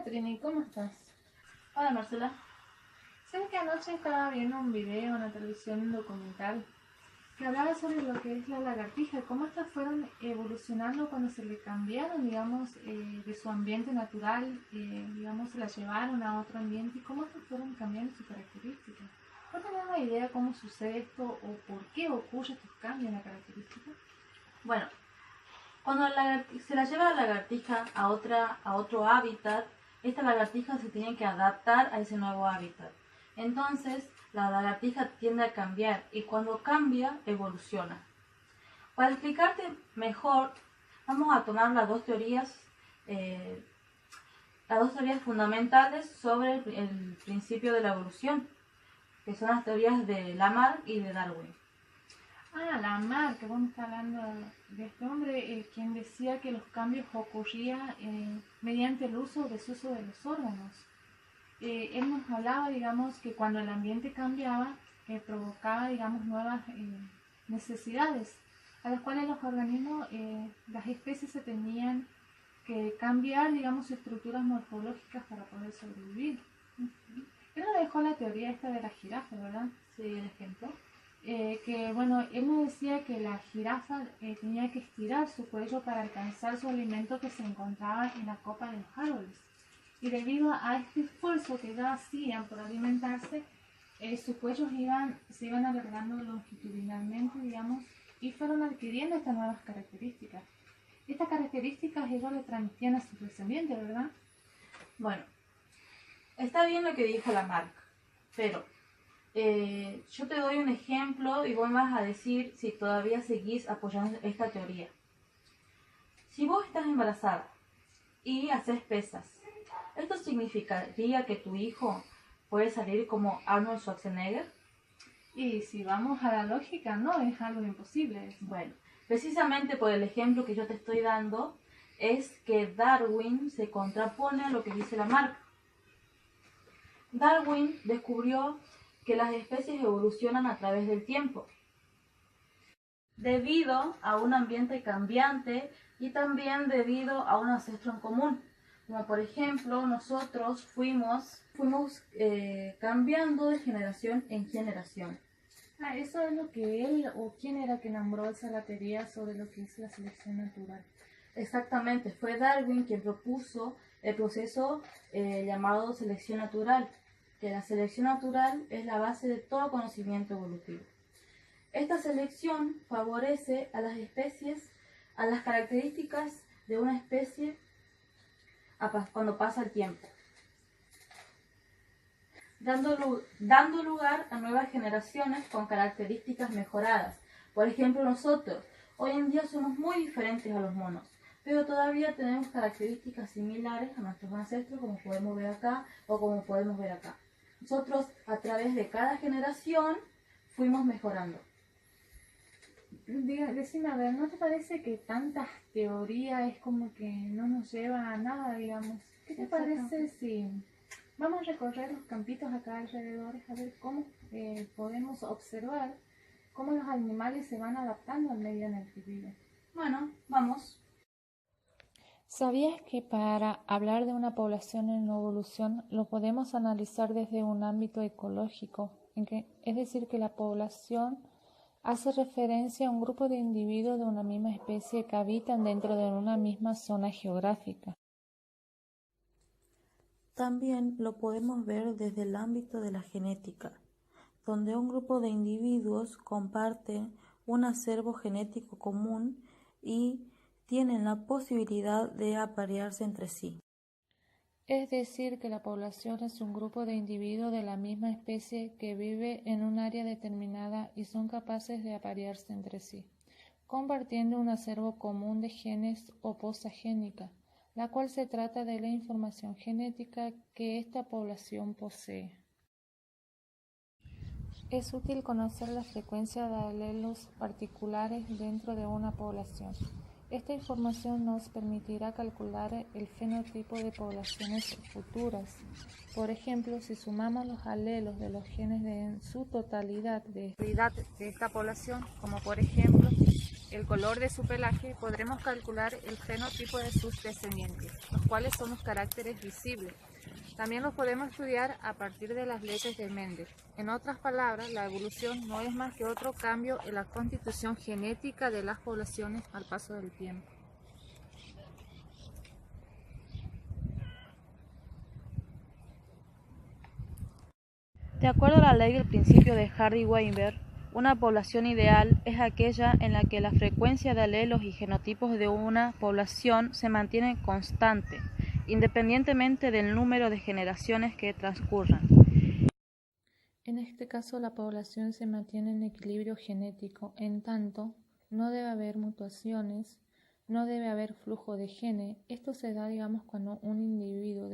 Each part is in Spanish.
Hola Trini, ¿cómo estás? Hola Marcela. Sabes que anoche estaba viendo un video en la televisión, un documental, que hablaba sobre lo que es la lagartija, cómo estas fueron evolucionando cuando se le cambiaron, digamos, de su ambiente natural, digamos, se la llevaron a otro ambiente y cómo estas fueron cambiando sus características. ¿No tenés una idea cómo sucede esto o por qué ocurre estos cambios en la característica? Bueno, cuando se la lleva la lagartija a otro hábitat, esta lagartija se tiene que adaptar a ese nuevo hábitat. Entonces, la lagartija tiende a cambiar y cuando cambia, evoluciona. Para explicarte mejor, vamos a tomar las dos teorías fundamentales sobre el principio de la evolución, que son las teorías de Lamarck y de Darwin. Lamarck, que vos me estás hablando de este hombre, quien decía que los cambios ocurrían mediante el uso o desuso de los órganos. Él nos hablaba, digamos, que cuando el ambiente cambiaba, provocaba, digamos, nuevas necesidades, a las cuales los organismos, las especies se tenían que cambiar, digamos, sus estructuras morfológicas para poder sobrevivir. Él nos dejó la teoría esta de la jirafa, ¿verdad? Sí, el ejemplo. Que bueno, él nos decía que la jirafa tenía que estirar su cuello para alcanzar su alimento que se encontraba en la copa de los árboles. Y debido a este esfuerzo que ellos hacían por alimentarse, sus cuellos se iban alargando longitudinalmente, digamos, y fueron adquiriendo estas nuevas características. Estas características ellos le transmitían a sus descendientes, ¿verdad? Bueno, está bien lo que dijo Lamarck, pero yo te doy un ejemplo y vos me vas a decir si todavía seguís apoyando esta teoría. Si vos estás embarazada y haces pesas, ¿esto significaría que tu hijo puede salir como Arnold Schwarzenegger? Y si vamos a la lógica, no, es algo imposible eso. Bueno, precisamente por el ejemplo que yo te estoy dando, es que Darwin se contrapone a lo que dice Lamarck. Darwin descubrió que las especies evolucionan a través del tiempo, debido a un ambiente cambiante y también debido a un ancestro en común. Como por ejemplo, nosotros fuimos cambiando de generación en generación. Eso es lo que él, o quién era que nombró esa la teoría sobre lo que es la selección natural. Exactamente, fue Darwin quien propuso el proceso llamado selección natural, que la selección natural es la base de todo conocimiento evolutivo. Esta selección favorece a las especies, a las características de una especie cuando pasa el tiempo, dando lugar a nuevas generaciones con características mejoradas. Por ejemplo, nosotros hoy en día somos muy diferentes a los monos, pero todavía tenemos características similares a nuestros ancestros, como podemos ver acá o como podemos ver acá. Nosotros, a través de cada generación, fuimos mejorando. Decime, a ver, ¿no te parece que tantas teorías es como que no nos lleva a nada, digamos? ¿Qué te parece si vamos a recorrer los campitos acá alrededor a ver cómo podemos observar cómo los animales se van adaptando al medio en el que viven? Bueno, vamos. ¿Sabías que para hablar de una población en evolución lo podemos analizar desde un ámbito ecológico? Es decir, que la población hace referencia a un grupo de individuos de una misma especie que habitan dentro de una misma zona geográfica. También lo podemos ver desde el ámbito de la genética, donde un grupo de individuos comparten un acervo genético común y tienen la posibilidad de aparearse entre sí. Es decir, que la población es un grupo de individuos de la misma especie que vive en un área determinada y son capaces de aparearse entre sí, compartiendo un acervo común de genes o poza génica, la cual se trata de la información genética que esta población posee. Es útil conocer la frecuencia de alelos particulares dentro de una población. Esta información nos permitirá calcular el fenotipo de poblaciones futuras. Por ejemplo, si sumamos los alelos de los genes en su totalidad de esta población, como por ejemplo el color de su pelaje, podremos calcular el fenotipo de sus descendientes, los cuales son los caracteres visibles. También los podemos estudiar a partir de las leyes de Mendel. En otras palabras, la evolución no es más que otro cambio en la constitución genética de las poblaciones al paso del tiempo. De acuerdo a la ley del principio de Hardy-Weinberg, una población ideal es aquella en la que la frecuencia de alelos y genotipos de una población se mantiene constante, independientemente del número de generaciones que transcurran. En este caso, la población se mantiene en equilibrio genético, en tanto no debe haber mutaciones, no debe haber flujo de genes. Esto se da, cuando un individuo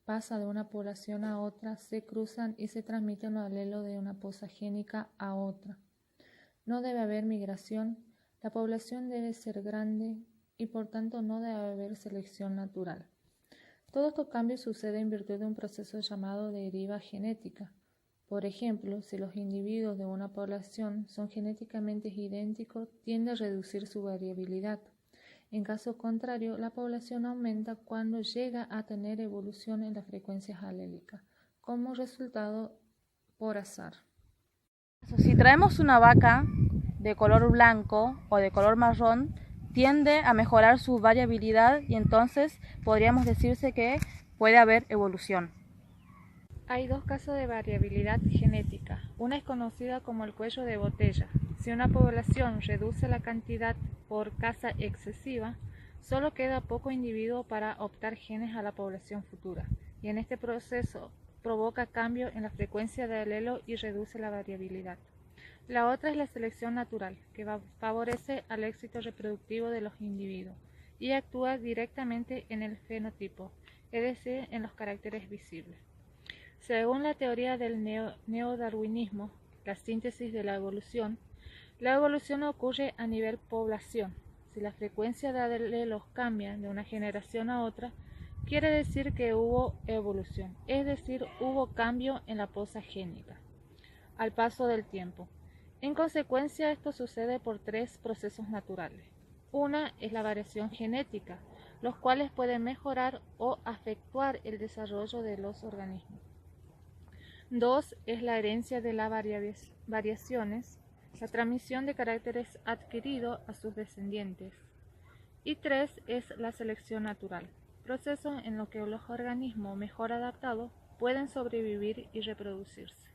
pasa de una población a otra, se cruzan y se transmite un alelo de una posa génica a otra. No debe haber migración, la población debe ser grande y por tanto no debe haber selección natural. Todos estos cambios suceden en virtud de un proceso llamado deriva genética. Por ejemplo, si los individuos de una población son genéticamente idénticos, tiende a reducir su variabilidad. En caso contrario, la población aumenta cuando llega a tener evolución en las frecuencias alélicas, como resultado por azar. Si traemos una vaca de color blanco o de color marrón, tiende a mejorar su variabilidad y entonces podríamos decirse que puede haber evolución. Hay dos casos de variabilidad genética. Una es conocida como el cuello de botella. Si una población reduce la cantidad por caza excesiva, solo queda poco individuo para optar genes a la población futura, y en este proceso provoca cambio en la frecuencia de alelo y reduce la variabilidad. La otra es la selección natural, que favorece al éxito reproductivo de los individuos y actúa directamente en el fenotipo, es decir, en los caracteres visibles. Según la teoría del neodarwinismo, la síntesis de la evolución ocurre a nivel población. Si la frecuencia de alelos cambia de una generación a otra, quiere decir que hubo evolución, es decir, hubo cambio en la posa génica al paso del tiempo. En consecuencia, esto sucede por tres procesos naturales. Una es la variación genética, los cuales pueden mejorar o afectuar el desarrollo de los organismos. 2 es la herencia de las variaciones, la transmisión de caracteres adquiridos a sus descendientes. Y 3 es la selección natural, proceso en el que los organismos mejor adaptados pueden sobrevivir y reproducirse.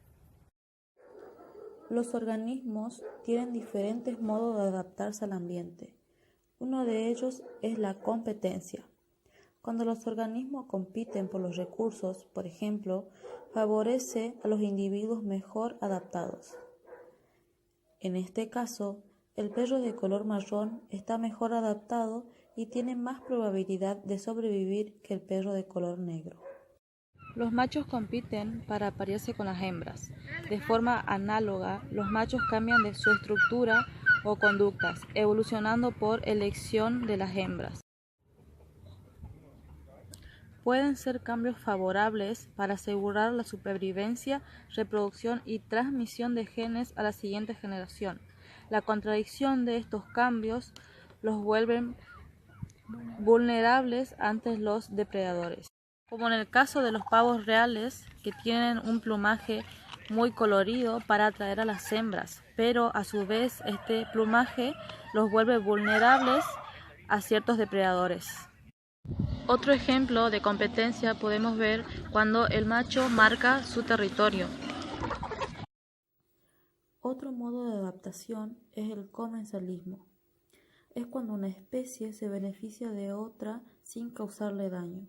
Los organismos tienen diferentes modos de adaptarse al ambiente. Uno de ellos es la competencia. Cuando los organismos compiten por los recursos, por ejemplo, favorece a los individuos mejor adaptados. En este caso, el perro de color marrón está mejor adaptado y tiene más probabilidad de sobrevivir que el perro de color negro. Los machos compiten para aparearse con las hembras. De forma análoga, los machos cambian de su estructura o conductas, evolucionando por elección de las hembras. Pueden ser cambios favorables para asegurar la supervivencia, reproducción y transmisión de genes a la siguiente generación. La contradicción de estos cambios los vuelven vulnerables ante los depredadores, como en el caso de los pavos reales, que tienen un plumaje muy colorido para atraer a las hembras, pero a su vez este plumaje los vuelve vulnerables a ciertos depredadores. Otro ejemplo de competencia podemos ver cuando el macho marca su territorio. Otro modo de adaptación es el comensalismo. Es cuando una especie se beneficia de otra sin causarle daño.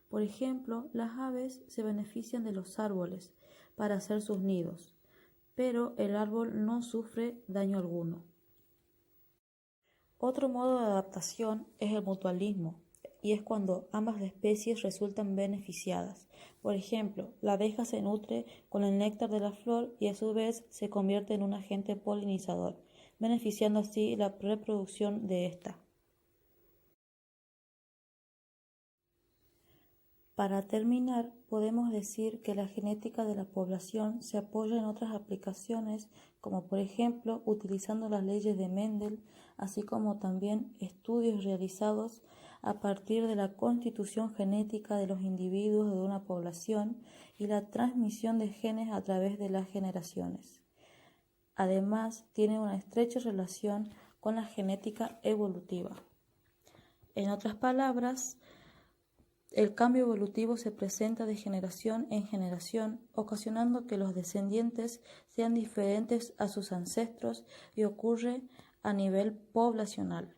Por ejemplo, las aves se benefician de los árboles para hacer sus nidos, pero el árbol no sufre daño alguno. Otro modo de adaptación es el mutualismo, y es cuando ambas especies resultan beneficiadas. Por ejemplo, la abeja se nutre con el néctar de la flor y a su vez se convierte en un agente polinizador, beneficiando así la reproducción de esta. Para terminar, podemos decir que la genética de la población se apoya en otras aplicaciones, como por ejemplo utilizando las leyes de Mendel, así como también estudios realizados a partir de la constitución genética de los individuos de una población y la transmisión de genes a través de las generaciones. Además, tiene una estrecha relación con la genética evolutiva. En otras palabras, el cambio evolutivo se presenta de generación en generación, ocasionando que los descendientes sean diferentes a sus ancestros y ocurre a nivel poblacional.